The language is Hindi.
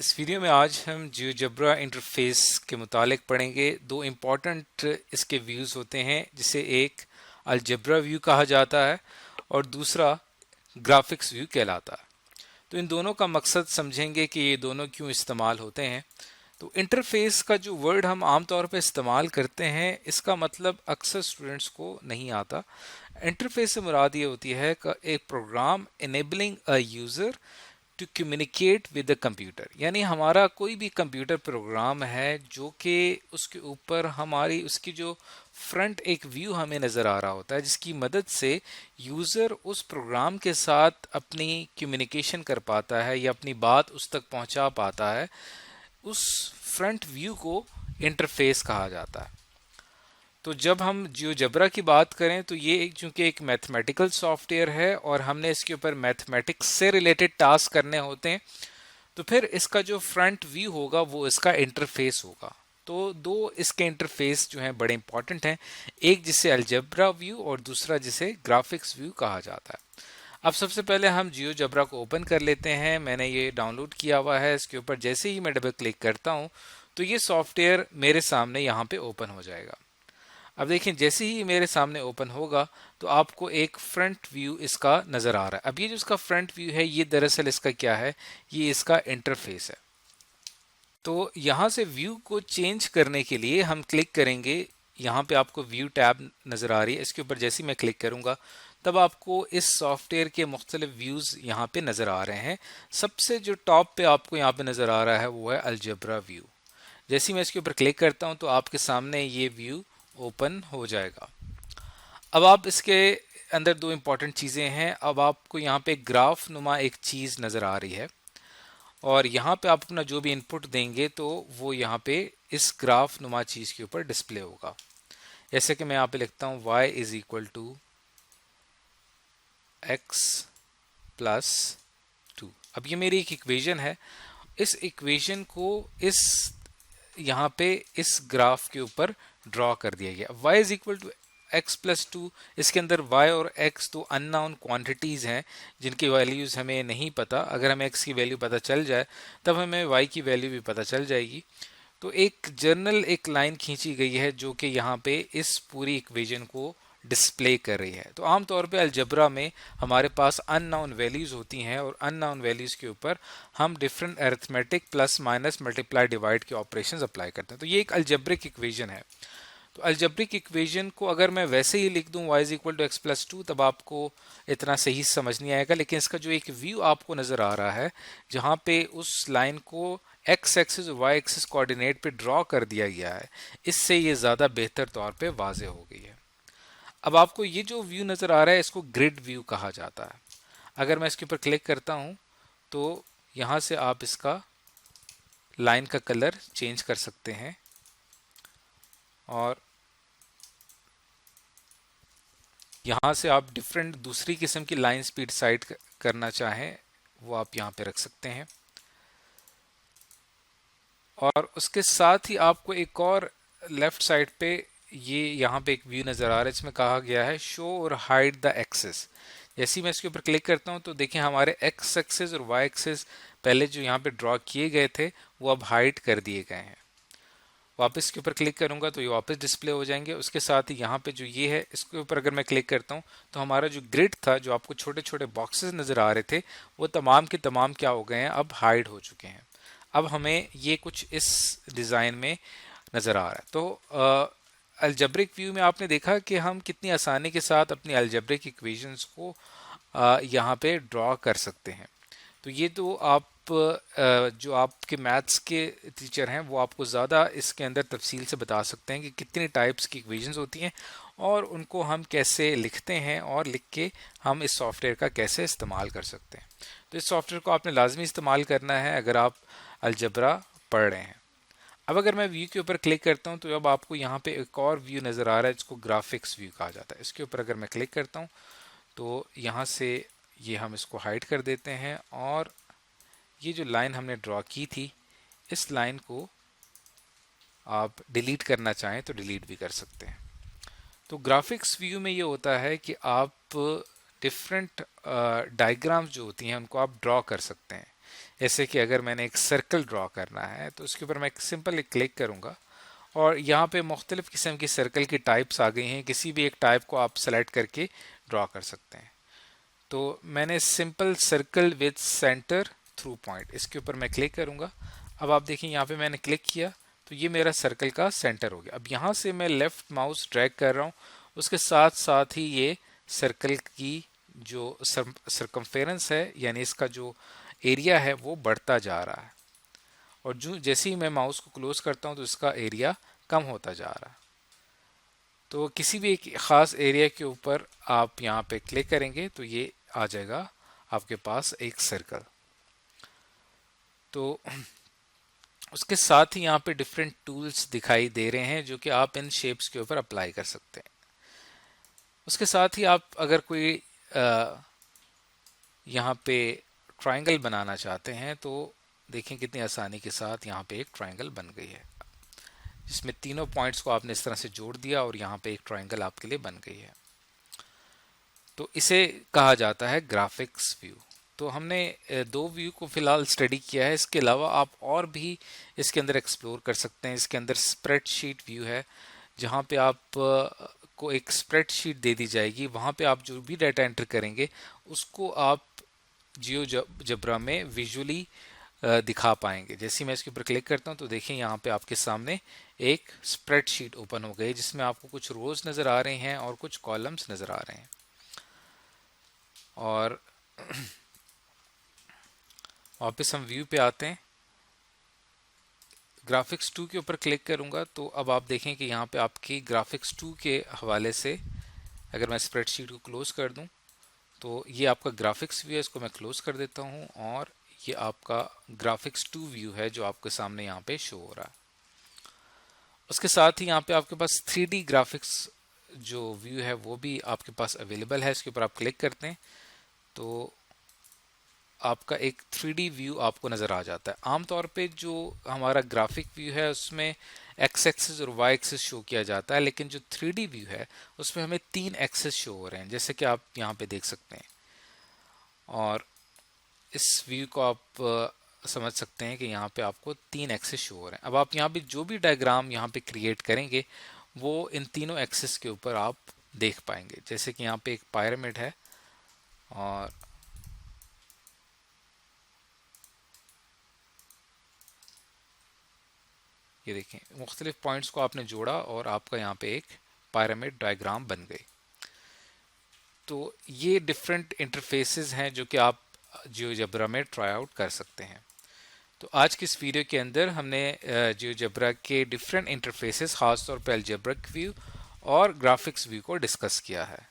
इस वीडियो में आज हम जियोजेब्रा इंटरफेस के मुतालिक पढ़ेंगे। दो इम्पॉर्टेंट इसके व्यूज़ होते हैं, जिसे एक अलजेब्रा व्यू कहा जाता है और दूसरा ग्राफिक्स व्यू कहलाता है। तो इन दोनों का मकसद समझेंगे कि ये दोनों क्यों इस्तेमाल होते हैं। तो इंटरफेस का जो वर्ड हम आमतौर पर इस्तेमाल करते हैं, इसका मतलब अक्सर स्टूडेंट्स को नहीं आता। इंटरफेस से मुराद ये होती है कि एक program enabling a user to communicate with the computer, यानी हमारा कोई भी कंप्यूटर प्रोग्राम है जो कि उसके ऊपर हमारी उसकी जो फ्रंट एक व्यू हमें नज़र आ रहा होता है, जिसकी मदद से यूज़र उस प्रोग्राम के साथ अपनी कम्युनिकेशन कर पाता है या अपनी बात उस तक पहुंचा पाता है। उस फ्रंट व्यू को इंटरफेस कहा जाता है। तो जब हम जियोजेब्रा की बात करें तो ये चूंकि एक मैथमेटिकल सॉफ्टवेयर है और हमने इसके ऊपर मैथमेटिक्स से रिलेटेड टास्क करने होते हैं, तो फिर इसका जो फ्रंट व्यू होगा वो इसका इंटरफेस होगा। तो दो इसके इंटरफेस जो हैं बड़े इंपॉर्टेंट हैं, एक जिसे अलजेब्रा व्यू और दूसरा जिसे ग्राफिक्स व्यू कहा जाता है। अब सबसे पहले हम जियोजेब्रा को ओपन कर लेते हैं। मैंने ये डाउनलोड किया हुआ है। इसके ऊपर जैसे ही मैं डबल क्लिक करता हूँ तो ये सॉफ्टवेयर मेरे सामने यहाँ पे ओपन हो जाएगा। अब देखिए, जैसे ही मेरे सामने ओपन होगा तो आपको एक फ्रंट व्यू इसका नज़र आ रहा है। अब ये जो इसका फ्रंट व्यू है, ये दरअसल इसका क्या है, ये इसका इंटरफेस है। तो यहाँ से व्यू को चेंज करने के लिए हम क्लिक करेंगे। यहाँ पे आपको व्यू टैब नज़र आ रही है, इसके ऊपर जैसे ही मैं क्लिक करूँगा तब आपको इस सॉफ्टवेयर के मुख्तलिफ व्यूज़ यहाँ पे नज़र आ रहे हैं। सबसे जो टॉप पे आपको यहाँ पे नज़र आ रहा है वो है अलजेब्रा व्यू। जैसे ही मैं इसके ऊपर क्लिक करता हूँ तो आपके सामने ये व्यू ओपन हो जाएगा। अब आप इसके अंदर दो इंपॉर्टेंट चीज़ें हैं। अब आपको यहाँ पे ग्राफ नुमा एक चीज़ नज़र आ रही है और यहाँ पे आप अपना जो भी इनपुट देंगे तो वो यहाँ पे इस ग्राफ नुमा चीज़ के ऊपर डिस्प्ले होगा। जैसे कि मैं यहाँ पे लिखता हूँ y is equal to x plus two. अब ये मेरी एक इक्वेशन है। इस इक्वेशन को इस यहाँ पे इस ग्राफ के ऊपर ड्रॉ कर दिया गया। y is equal to x plus two, इसके अंदर y और x तो अननोन क्वांटिटीज़ हैं जिनकी वैल्यूज़ हमें नहीं पता। अगर हमें x की वैल्यू पता चल जाए तब हमें y की वैल्यू भी पता चल जाएगी। तो एक जर्नल एक लाइन खींची गई है जो कि यहाँ पे इस पूरी इक्वेशन को डिस्प्ले कर रही है। तो आमतौर पे अलजबरा में हमारे पास अननोन वैल्यूज़ होती हैं और अननोन वैल्यूज़ के ऊपर हम different arithmetic plus minus multiply divide के ऑपरेशंस अप्लाई करते हैं। तो ये एक अलजब्रिक इक्वेशन है। तो अलजब्रिक इक्वेशन को अगर मैं वैसे ही लिख दूं y is equal to x plus two, तब आपको इतना सही समझ नहीं आएगा। लेकिन इसका जो एक व्यू आपको नज़र आ रहा है जहाँ पे उस लाइन को एक्स एक्सिस और वाई एक्सिस कोऑर्डिनेट पे ड्रॉ कर दिया गया है, इससे ये ज़्यादा बेहतर तौर पे वाजे हो गई है। अब आपको ये जो व्यू नज़र आ रहा है इसको ग्रिड व्यू कहा जाता है। अगर मैं इसके ऊपर क्लिक करता हूँ तो यहाँ से आप इसका लाइन का कलर चेंज कर सकते हैं और यहाँ से आप डिफरेंट दूसरी किस्म की लाइन स्पीड साइड करना चाहें वो आप यहाँ पे रख सकते हैं। और उसके साथ ही आपको एक और लेफ्ट साइड पे ये यहाँ पे एक व्यू नज़र आ रहा है जिसमें कहा गया है शो और हाइड द एक्सेस। जैसे ही मैं इसके ऊपर क्लिक करता हूँ तो देखिए हमारे एक्स एक्सेस और वाई एक्सेस पहले जो यहाँ पे ड्रॉ किए गए थे वो अब हाइड कर दिए गए हैं। वापस के ऊपर क्लिक करूंगा तो ये वापस डिस्प्ले हो जाएंगे। उसके साथ ही यहाँ पे जो ये है इसके ऊपर अगर मैं क्लिक करता हूँ तो हमारा जो ग्रिड था, जो आपको छोटे छोटे बॉक्सेस नज़र आ रहे थे, वो तमाम के तमाम क्या हो गए हैं, अब हाइड हो चुके हैं। अब हमें ये कुछ इस डिज़ाइन में नज़र आ रहा है। तो अलजब्रिक व्यू में आपने देखा कि हम कितनी आसानी के साथ अपनी अलजब्रिक इक्वेशंस को यहाँ पे ड्रॉ कर सकते हैं। तो ये तो आप जो आपके मैथ्स के टीचर हैं वो आपको ज़्यादा इसके अंदर तफसील से बता सकते हैं कि कितनी टाइप्स की इक्वेशंस होती हैं और उनको हम कैसे लिखते हैं और लिख के हम इस सॉफ्टवेयर का कैसे इस्तेमाल कर सकते हैं। तो इस सॉफ्टवेयर को आपने लाजमी इस्तेमाल करना है अगर आप अलजबरा पढ़ रहे हैं। अब अगर मैं व्यू के ऊपर क्लिक करता हूं तो अब आपको यहाँ पे एक और व्यू नज़र आ रहा है जिसको ग्राफिक्स व्यू कहा जाता है। इसके ऊपर अगर मैं क्लिक करता हूँ तो यहाँ से ये हम इसको हाइड कर देते हैं और ये जो लाइन हमने ड्रॉ की थी इस लाइन को आप डिलीट करना चाहें तो डिलीट भी कर सकते हैं। तो ग्राफिक्स व्यू में ये होता है कि आप डिफरेंट डायग्राम्स जो होती हैं उनको आप ड्रॉ कर सकते हैं। जैसे कि अगर मैंने एक सर्कल ड्रॉ करना है तो उसके ऊपर मैं सिंपली क्लिक करूंगा और यहाँ पे मुख्तलिफ किस्म की सर्कल की टाइप्स आ गई हैं, किसी भी एक टाइप को आप सेलेक्ट करके ड्रॉ कर सकते हैं। तो मैंने simple circle with centre through point, इसके ऊपर मैं क्लिक करूंगा। अब आप देखिए यहाँ पे मैंने क्लिक किया तो ये मेरा सर्कल का सेंटर हो गया। अब यहाँ से मैं लेफ्ट माउस ड्रैग कर रहा हूँ, उसके साथ साथ ही ये सर्कल की जो सरकमफेरेंस है यानी इसका जो एरिया है वो बढ़ता जा रहा है, और जो जैसे ही मैं माउस को क्लोज करता हूँ तो इसका एरिया कम होता जा रहा है। तो किसी भी एक ख़ास एरिया के ऊपर आप यहाँ पे क्लिक करेंगे तो ये आ जाएगा आपके पास एक सर्कल। तो उसके साथ ही यहाँ पे डिफरेंट टूल्स दिखाई दे रहे हैं जो कि आप इन शेप्स के ऊपर अप्लाई कर सकते हैं। उसके साथ ही आप अगर कोई यहाँ पे ट्रायंगल बनाना चाहते हैं तो देखें कितनी आसानी के साथ यहाँ पे एक ट्रायंगल बन गई है, जिसमें तीनों पॉइंट्स को आपने इस तरह से जोड़ दिया और यहाँ पे एक ट्रायंगल आपके लिए बन गई है। तो इसे कहा जाता है ग्राफिक्स व्यू। तो हमने दो व्यू को फिलहाल स्टडी किया है, इसके अलावा आप और भी इसके अंदर एक्सप्लोर कर सकते हैं। इसके अंदर स्प्रेडशीट व्यू है जहाँ पे आप को एक स्प्रेडशीट दे दी जाएगी, वहाँ पे आप जो भी डाटा एंटर करेंगे उसको आप जियोजेब्रा में विजुअली दिखा पाएंगे। जैसे ही मैं इसके ऊपर क्लिक करता हूँ तो देखिए यहाँ पे आपके सामने एक स्प्रेडशीट ओपन हो गई जिसमें आपको कुछ रोज नज़र आ रहे हैं और कुछ कॉलम्स नज़र आ रहे हैं। और वापस हम व्यू पे आते हैं, ग्राफिक्स 2 के ऊपर क्लिक करूंगा तो अब आप देखें कि यहाँ पे आपकी ग्राफिक्स 2 के हवाले से अगर मैं स्प्रेडशीट को क्लोज कर दूं तो ये आपका ग्राफिक्स व्यू है, इसको मैं क्लोज कर देता हूं और ये आपका ग्राफिक्स 2 व्यू है जो आपके सामने यहाँ पे शो हो रहा है। उसके साथ ही यहाँ पे आपके पास 3D ग्राफिक्स जो व्यू है वो भी आपके पास अवेलेबल है। इसके ऊपर आप क्लिक करते हैं तो आपका एक 3D व्यू आपको नज़र आ जाता है। आमतौर पे जो हमारा ग्राफिक व्यू है उसमें एक्स एक्सिस और वाई एक्सिस शो किया जाता है, लेकिन जो 3D व्यू है उसमें हमें 3 एक्सिस शो हो रहे हैं जैसे कि आप यहाँ पे देख सकते हैं। और इस व्यू को आप समझ सकते हैं कि यहाँ पे आपको 3 एक्सिस शो हो रहे हैं। अब आप यहाँ पे जो भी डायग्राम यहाँ पे क्रिएट करेंगे वो इन तीनों एक्सिस के ऊपर आप देख पाएंगे। जैसे कि यहाँ पे एक पिरामिड है और ये देखें मुख्तलिफ पॉइंट्स को आपने जोड़ा और आपका यहाँ पे एक पिरामिड डायग्राम बन गई। तो ये डिफरेंट इंटरफेसेस हैं जो कि आप जियोजेब्रा में ट्राई आउट कर सकते हैं। तो आज की इस वीडियो के अंदर हमने जियोजेब्रा के डिफरेंट इंटरफेसेस, खासतौर पर अलजेब्रिक व्यू और ग्राफिक्स व्यू को डिस्कस किया है।